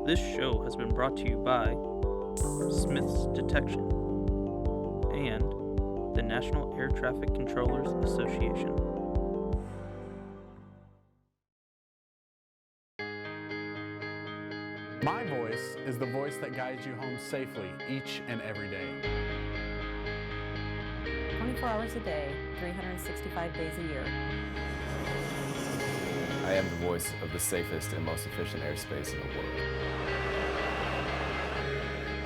This show has been brought to you by Smith's Detection and the National Air Traffic Controllers Association. My voice is the voice that guides you home safely each and every day. 24 hours a day, 365 days a year. I am the voice of the safest and most efficient airspace in the world.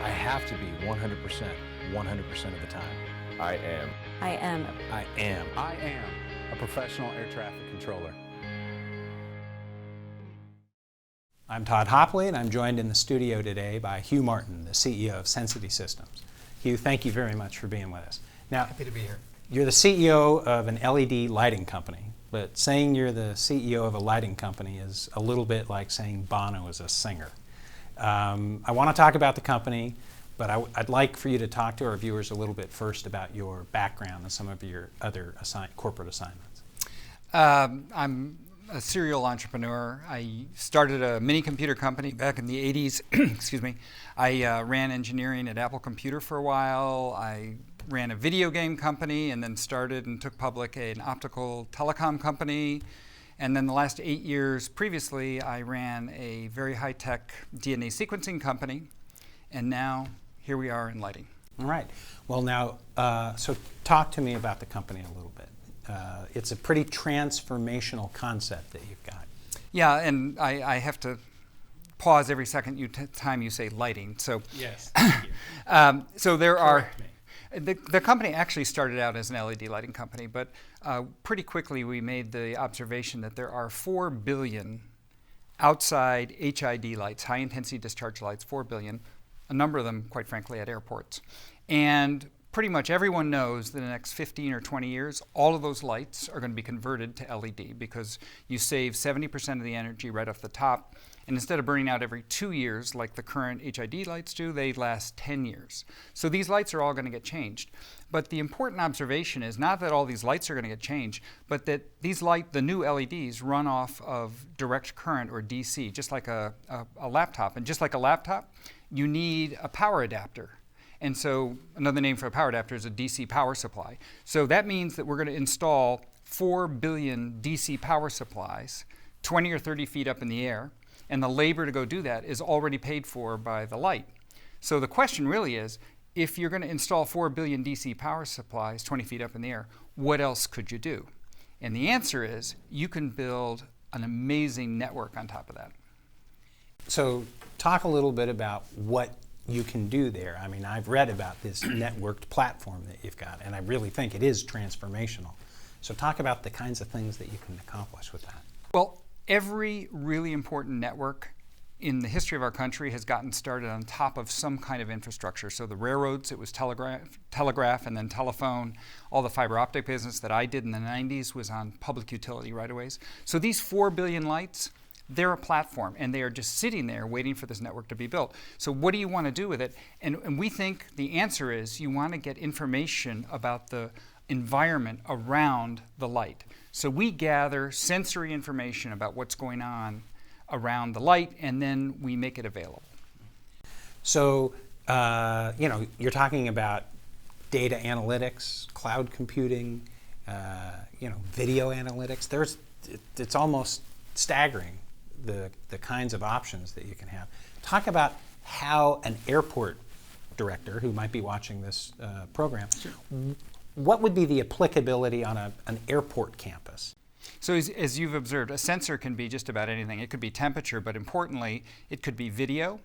I have to be 100% of the time. I am. I am. I am. I am a professional air traffic controller. I'm Todd Hauptli, and I'm joined in the studio today by Hugh Martin, the CEO of Sensity Systems. Hugh, thank you very much for being with us. Now, happy to be here. You're the CEO of an LED lighting company, but saying you're the CEO of a lighting company is a little bit like saying Bono is a singer. I want to talk about the company, but I'd like for you to talk to our viewers a little bit first about your background and some of your other corporate assignments. I'm a serial entrepreneur. I started a mini computer company back in the 80s. Excuse me. I ran engineering at Apple Computer for a while. I ran a video game company and then started and took public an optical telecom company. And then the last 8 years previously, I ran a very high-tech DNA sequencing company. And now, here we are in lighting. All right. Well, now, so talk to me about the company a little bit. It's a pretty transformational concept that you've got. Yeah, and I have to pause every second time you say lighting. So yes. So there Correct me. The company actually started out as an LED lighting company, but pretty quickly we made the observation that there are 4 billion outside HID lights, high intensity discharge lights, 4 billion, a number of them, quite frankly, at airports. And pretty much everyone knows that in the next 15 or 20 years, all of those lights are going to be converted to LED because you save 70% of the energy right off the top. And instead of burning out every 2 years like the current HID lights do, they last 10 years. So these lights are all going to get changed. But the important observation is not that all these lights are going to get changed, but that the new LEDs run off of direct current or DC, just like a laptop. And just like a laptop, you need a power adapter. And so another name for a power adapter is a DC power supply. So that means that we're going to install 4 billion DC power supplies 20 or 30 feet up in the air. And the labor to go do that is already paid for by the light. So the question really is, if you're going to install 4 billion DC power supplies 20 feet up in the air, what else could you do? And the answer is, you can build an amazing network on top of that. So talk a little bit about what you can do there. I mean, I've read about this networked platform that you've got, and I really think it is transformational. So talk about the kinds of things that you can accomplish with that. Well, every really important network in the history of our country has gotten started on top of some kind of infrastructure. So the railroads, it was telegraph and then telephone. All the fiber optic business that I did in the 90s was on public utility right-of-ways. So these 4 billion lights, they're a platform, and they are just sitting there waiting for this network to be built. So what do you want to do with it? And we think the answer is you want to get information about the environment around the light. So we gather sensory information about what's going on around the light, and then we make it available. So, you're talking about data analytics, cloud computing, video analytics. It's almost staggering the kinds of options that you can have. Talk about how an airport director who might be watching this program, Sure. What would be the applicability on an airport campus? So as you've observed, a sensor can be just about anything. It could be temperature, but importantly, it could be video.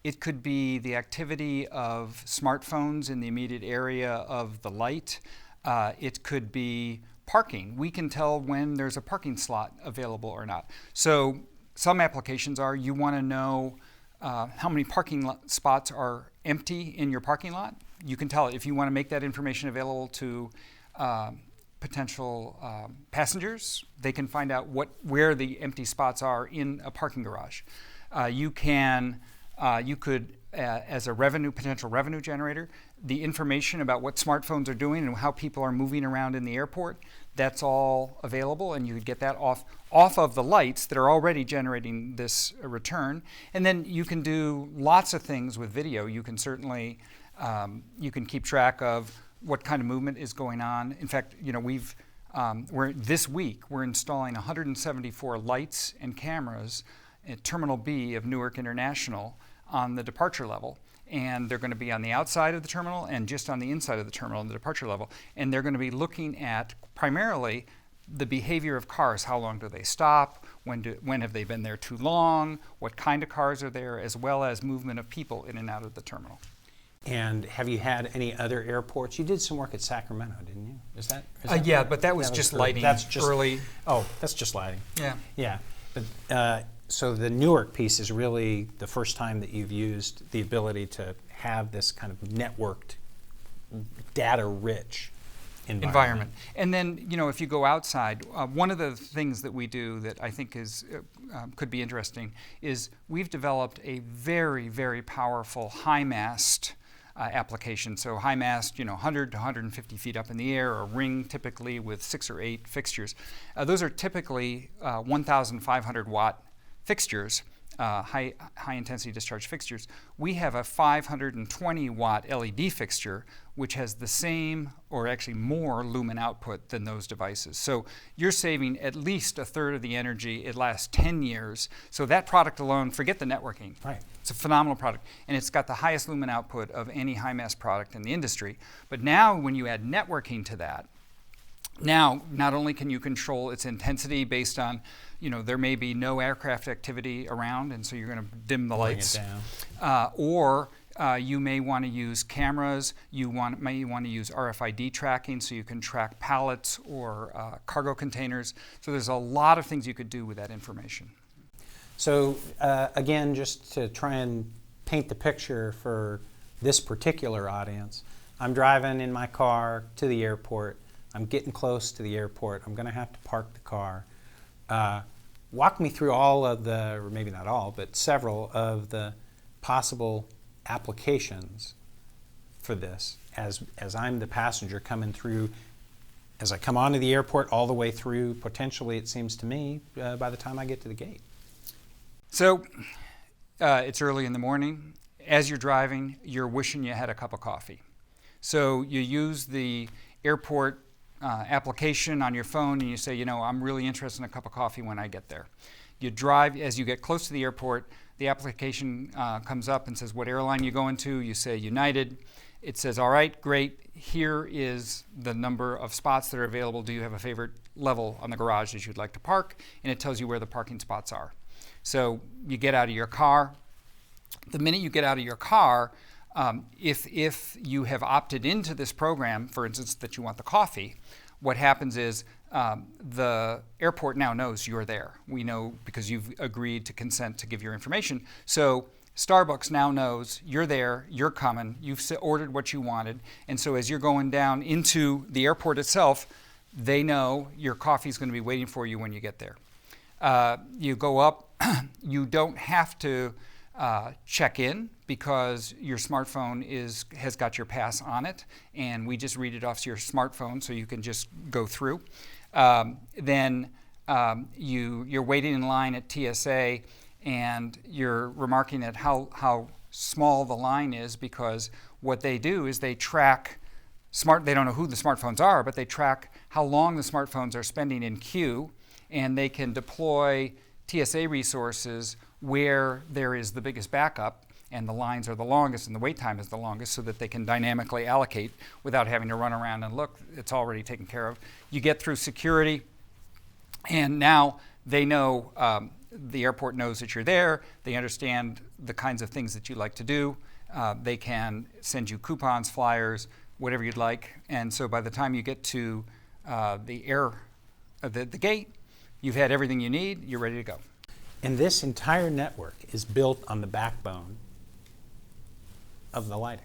It could be the activity of smartphones in the immediate area of the light. It could be parking. We can tell when there's a parking slot available or not. So some applications are you want to know how many parking spots are empty in your parking lot. You can tell it. If you want to make that information available to potential passengers, they can find out where the empty spots are in a parking garage. You could, as a potential revenue generator, the information about what smartphones are doing and how people are moving around in the airport, that's all available, and you could get that off of the lights that are already generating this return. And then you can do lots of things with video. You can certainly you can keep track of what kind of movement is going on. In fact, you know, this week we're installing 174 lights and cameras at Terminal B of Newark International on the departure level. And they're going to be on the outside of the terminal and just on the inside of the terminal on the departure level. And they're going to be looking at primarily the behavior of cars. How long do they stop? When have they been there too long? What kind of cars are there? As well as movement of people in and out of the terminal. And have you had any other airports? You did some work at Sacramento, didn't you? Is that yeah, but that was just lighting. That's just early. Oh, that's just lighting. Yeah. Yeah. But so the Newark piece is really the first time that you've used the ability to have this kind of networked, data-rich environment. And then, you know, if you go outside, one of the things that we do that I think is could be interesting is we've developed a very, very powerful high-mast application. So high-mast, you know, 100 to 150 feet up in the air, a ring typically with 6 or 8 fixtures. Those are typically 1,500 watt fixtures, high intensity discharge fixtures. We have a 520 watt LED fixture which has the same or actually more lumen output than those devices. So you're saving at least a third of the energy. It lasts 10 years. So that product alone, forget the networking. Right. It's a phenomenal product, and it's got the highest lumen output of any high mass product in the industry. But now when you add networking to that, now, not only can you control its intensity based on, you know, there may be no aircraft activity around, and so you're going to dim the lights. Bring it down. Or you may want to use cameras. You may want to use RFID tracking, so you can track pallets or cargo containers. So there's a lot of things you could do with that information. So again, just to try and paint the picture for this particular audience, I'm driving in my car to the airport. I'm getting close to the airport. I'm going to have to park the car. Walk me through all of the, or maybe not all, but several of the possible applications for this as I'm the passenger coming through, as I come onto the airport all the way through, potentially, it seems to me, by the time I get to the gate. So it's early in the morning. As you're driving, you're wishing you had a cup of coffee. So you use the airport application on your phone and you say, you know, I'm really interested in a cup of coffee when I get there. You drive, as you get close to the airport, the application comes up and says what airline you going to. You say United. It says, all right, great, here is the number of spots that are available. Do you have a favorite level on the garage that you'd like to park? And it tells you where the parking spots are. So you get out of your car. The minute you get out of your car, if you have opted into this program, for instance, that you want the coffee, what happens is the airport now knows you're there. We know because you've agreed to consent to give your information. So Starbucks now knows you're there, you're coming, you've ordered what you wanted, and so as you're going down into the airport itself, they know your coffee is going to be waiting for you when you get there. You go up, you don't have to check in because your smartphone has got your pass on it, and we just read it off your smartphone so you can just go through. Then you're waiting in line at TSA, and you're remarking at how small the line is, because what they do is they track they don't know who the smartphones are, but they track how long the smartphones are spending in queue, and they can deploy TSA resources where there is the biggest backup and the lines are the longest and the wait time is the longest, so that they can dynamically allocate without having to run around and look. It's already taken care of. You get through security, and now they know, the airport knows that you're there. They understand the kinds of things that you like to do. They can send you coupons, flyers, whatever you'd like. And so by the time you get to the gate, you've had everything you need, you're ready to go. And this entire network is built on the backbone of the lighting.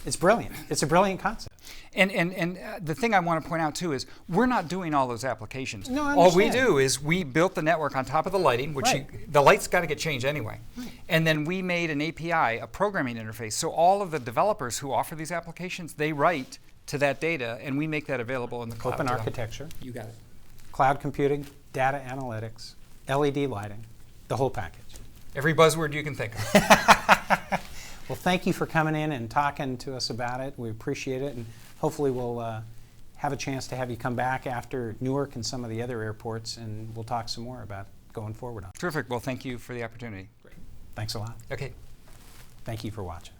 It's brilliant. It's a brilliant concept. And the thing I want to point out too is we're not doing all those applications. No, I all we understand. do is we built the network on top of the lighting, which Right. the lights got to get changed anyway. Right. And then we made an API, a programming interface. So all of the developers who offer these applications, they write to that data, and we make that available in the cloud. Open architecture, You got it. cloud computing, data analytics, LED lighting, the whole package. Every buzzword you can think of. Well, thank you for coming in and talking to us about it. We appreciate it, and hopefully we'll have a chance to have you come back after Newark and some of the other airports, and we'll talk some more about going forward on it. Terrific. Well, thank you for the opportunity. Thanks a lot. Okay. Thank you for watching.